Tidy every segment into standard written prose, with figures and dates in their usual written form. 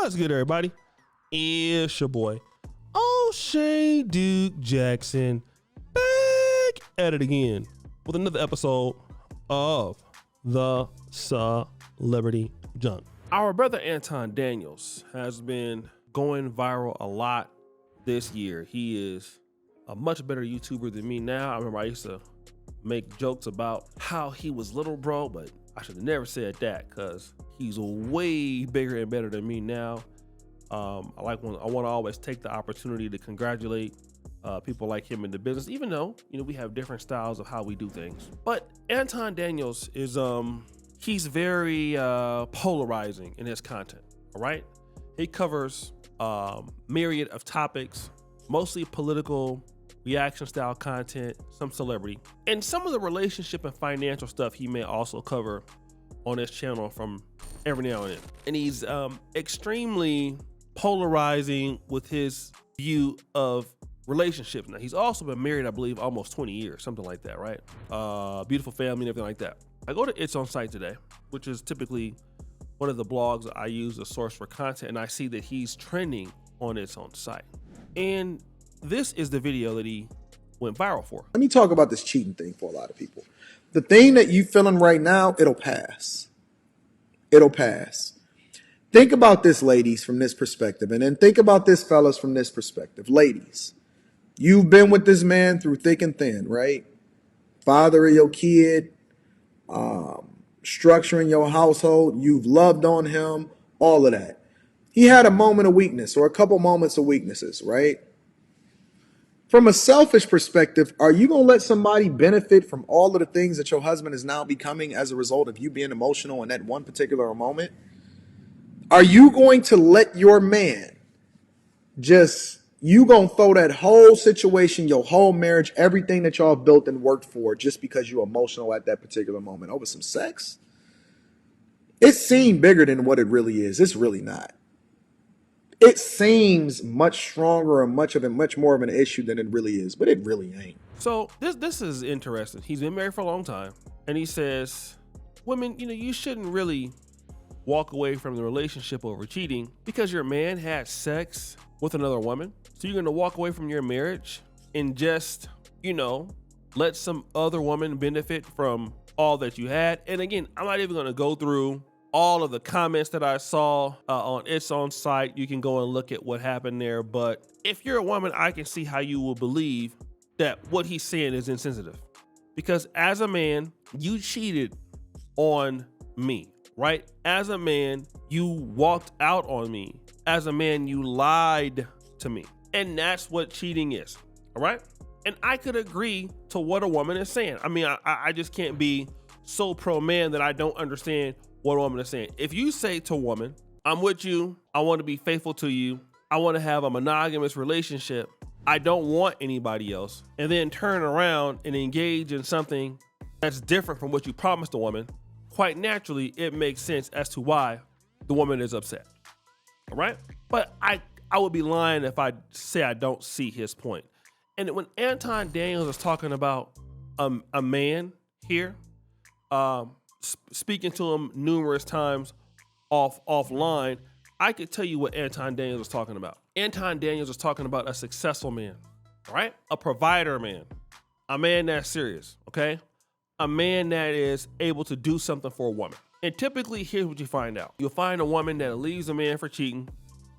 What's good, everybody? It's your boy, O'Shea Duke Jackson, back at it again with another episode of the Celebrity Junk. Our brother Anton Daniels has been going viral a lot this year. He is a much better YouTuber than me now. I remember I used to make jokes about how he was little bro, but I should have never said that because he's way bigger and better than me now. I want to always take the opportunity to congratulate people like him in the business, even though, we have different styles of how we do things. But Anton Daniels is, he's very polarizing in his content, all right? He covers myriad of topics, mostly political, reaction style content, some celebrity, and some of the relationship and financial stuff he may also cover on his channel from every now and then. And he's extremely polarizing with his view of relationships. Now, he's also been married, I believe, almost 20 years, something like that, right? Beautiful family and everything like that. I go to It's On Site today, which is typically one of the blogs I use as a source for content, and I see that he's trending on It's On Site. And this is the video that he went viral for. Let me talk about this cheating thing for a lot of people. The thing that you feeling right now, it'll pass. It'll pass. Think about this, ladies, from this perspective, and then think about this, fellas, from this perspective. Ladies, you've been with this man through thick and thin, right? Father of your kid, structuring your household. You've loved on him, all of that. He had a moment of weakness or a couple moments of weaknesses, right? From a selfish perspective, are you going to let somebody benefit from all of the things that your husband is now becoming as a result of you being emotional in that one particular moment? Are you going to let your man you going to throw that whole situation, your whole marriage, everything that y'all built and worked for just because you're emotional at that particular moment over some sex? It seemed bigger than what it really is. It's really not. It seems much stronger and much more of an issue than it really is, but it really ain't. So this is interesting. He's been married for a long time, and he says, women, you shouldn't really walk away from the relationship over cheating because your man had sex with another woman. So you're going to walk away from your marriage and just, let some other woman benefit from all that you had. And again, I'm not even going to go through all of the comments that I saw on It's On Site. You can go and look at what happened there. But if you're a woman, I can see how you will believe that what he's saying is insensitive. Because as a man, you cheated on me, right? As a man, you walked out on me. As a man, you lied to me. And that's what cheating is, all right? And I could agree to what a woman is saying. I mean, I just can't be so pro-man that I don't understand what a woman is saying. If you say to a woman, I'm with you, I want to be faithful to you, I want to have a monogamous relationship, I don't want anybody else, and then turn around and engage in something that's different from what you promised a woman, quite naturally, it makes sense as to why the woman is upset, all right? But I would be lying if I say I don't see his point. And when Anton Daniels is talking about a man here, speaking to him numerous times offline, I could tell you what Anton Daniels was talking about. Anton Daniels was talking about a successful man, right? A provider man, a man that's serious, okay? A man that is able to do something for a woman. And typically, here's what you find out. You'll find a woman that leaves a man for cheating,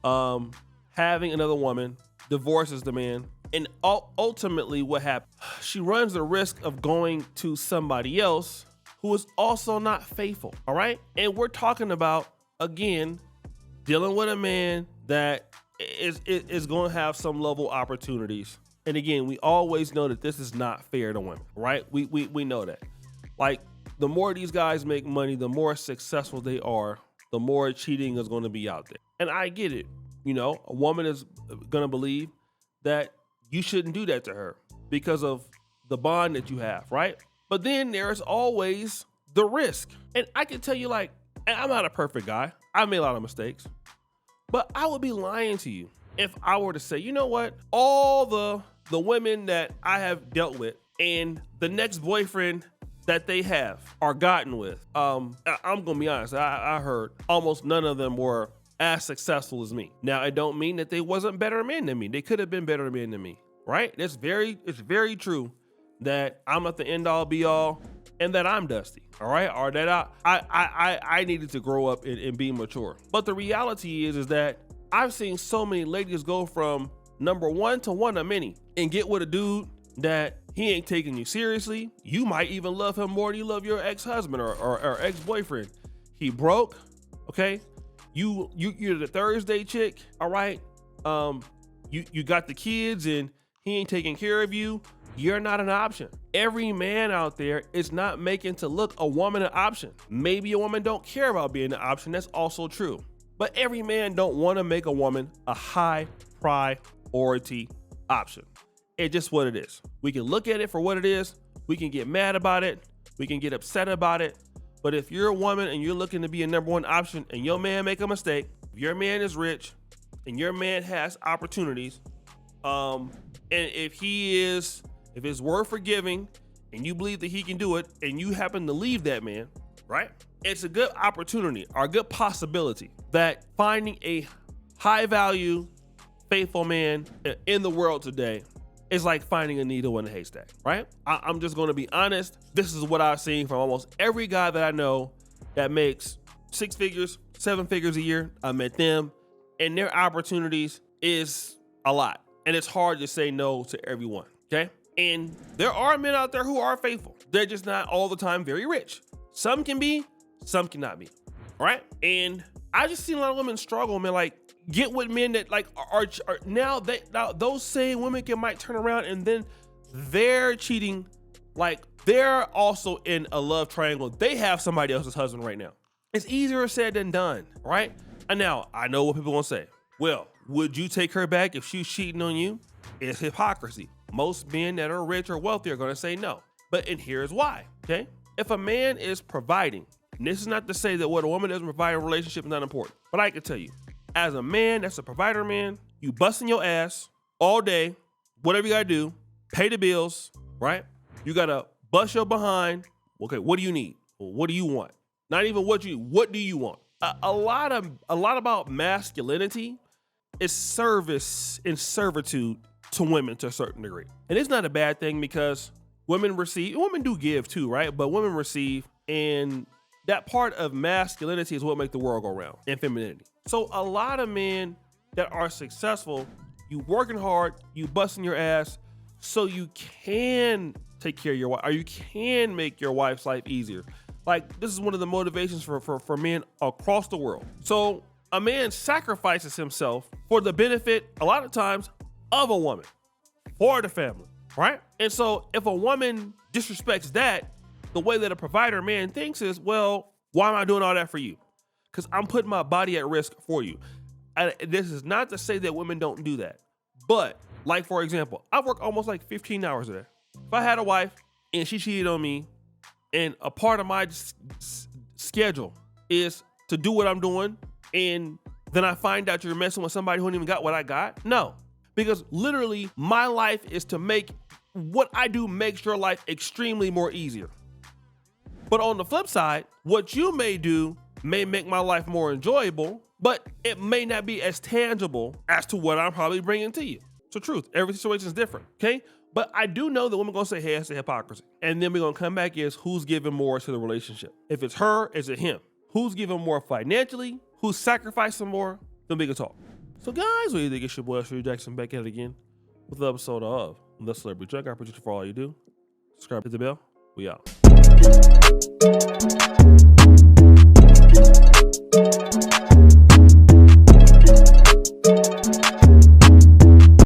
having another woman, divorces the man, and ultimately what happens? She runs the risk of going to somebody else who is also not faithful, all right? And we're talking about, again, dealing with a man that is going to have some level opportunities. And again, we always know that this is not fair to women, right? We know that. Like, the more these guys make money, the more successful they are, the more cheating is going to be out there. And I get it. A woman is going to believe that you shouldn't do that to her because of the bond that you have, right? But then there's always the risk. And I can tell you, and I'm not a perfect guy. I made a lot of mistakes. But I would be lying to you if I were to say, you know what? All the women that I have dealt with and the next boyfriend that they have or gotten with, I'm going to be honest. I heard almost none of them were as successful as me. Now, it don't mean that they wasn't better men than me. They could have been better men than me, right? It's very true that I'm not the end all be all and that I'm dusty, all right? Or that I needed to grow up and be mature. But the reality is that I've seen so many ladies go from number one to one of many and get with a dude that he ain't taking you seriously. You might even love him more than you love your ex-husband or ex-boyfriend. He broke, okay? You're the Thursday chick, all right? You got the kids and he ain't taking care of you. You're not an option. Every man out there is not making to look a woman an option. Maybe a woman don't care about being an option. That's also true. But every man don't want to make a woman a high priority option. It's just what it is. We can look at it for what it is. We can get mad about it. We can get upset about it. But if you're a woman and you're looking to be a number one option and your man make a mistake, if your man is rich and your man has opportunities, and if it's worth forgiving and you believe that he can do it and you happen to leave that man, right? It's a good opportunity or a good possibility that finding a high value, faithful man in the world today is like finding a needle in a haystack, right? I'm just gonna be honest. This is what I've seen from almost every guy that I know that makes 6 figures, 7 figures a year. I met them and their opportunities is a lot. And it's hard to say no to everyone, okay? And there are men out there who are faithful. They're just not all the time very rich. Some can be, some cannot be, all right? And I just seen a lot of women struggle, man, like get with men that like are now those same women might turn around and then they're cheating, like they're also in a love triangle. They have somebody else's husband right now. It's easier said than done, right? And now I know what people gonna say. Well, would you take her back if she's cheating on you? It's hypocrisy. Most men that are rich or wealthy are gonna say no. And here's why, okay? If a man is providing, and this is not to say that what a woman doesn't provide in a relationship is not important, but I can tell you, as a man that's a provider man, you busting your ass all day, whatever you gotta do, pay the bills, right? You gotta bust your behind. Okay, what do you need? What do you want? Not even what do you want? A lot about masculinity is service and servitude to women to a certain degree. And it's not a bad thing because women do give too, right? But women receive, and that part of masculinity is what makes the world go round, and femininity. So a lot of men that are successful, you working hard, you busting your ass so you can take care of your wife, or you can make your wife's life easier. Like, this is one of the motivations for men across the world. So a man sacrifices himself for the benefit, a lot of times, of a woman, for the family, right? And so if a woman disrespects that, the way that a provider man thinks is, well, why am I doing all that for you? Because I'm putting my body at risk for you. And this is not to say that women don't do that. But, like, for example, I work almost like 15 hours a day. If I had a wife and she cheated on me, and a part of my schedule is to do what I'm doing, and then I find out you're messing with somebody who ain't even got what I got? No. Because literally, my life is to make what I do makes your life extremely more easier. But on the flip side, what you may do may make my life more enjoyable, but it may not be as tangible as to what I'm probably bringing to you. It's the truth. Every situation is different, okay? But I do know that women gonna say, hey, it's a hypocrisy. And then we're gonna come back is who's giving more to the relationship. If it's her, is it him? Who's giving more financially? Who's sacrificing more? Then we can talk. So guys, what do you think? It's your boy, Sherry Jackson, back at it again with the episode of The Celebrity Junk. I appreciate you for all you do. Subscribe, hit the bell. We out.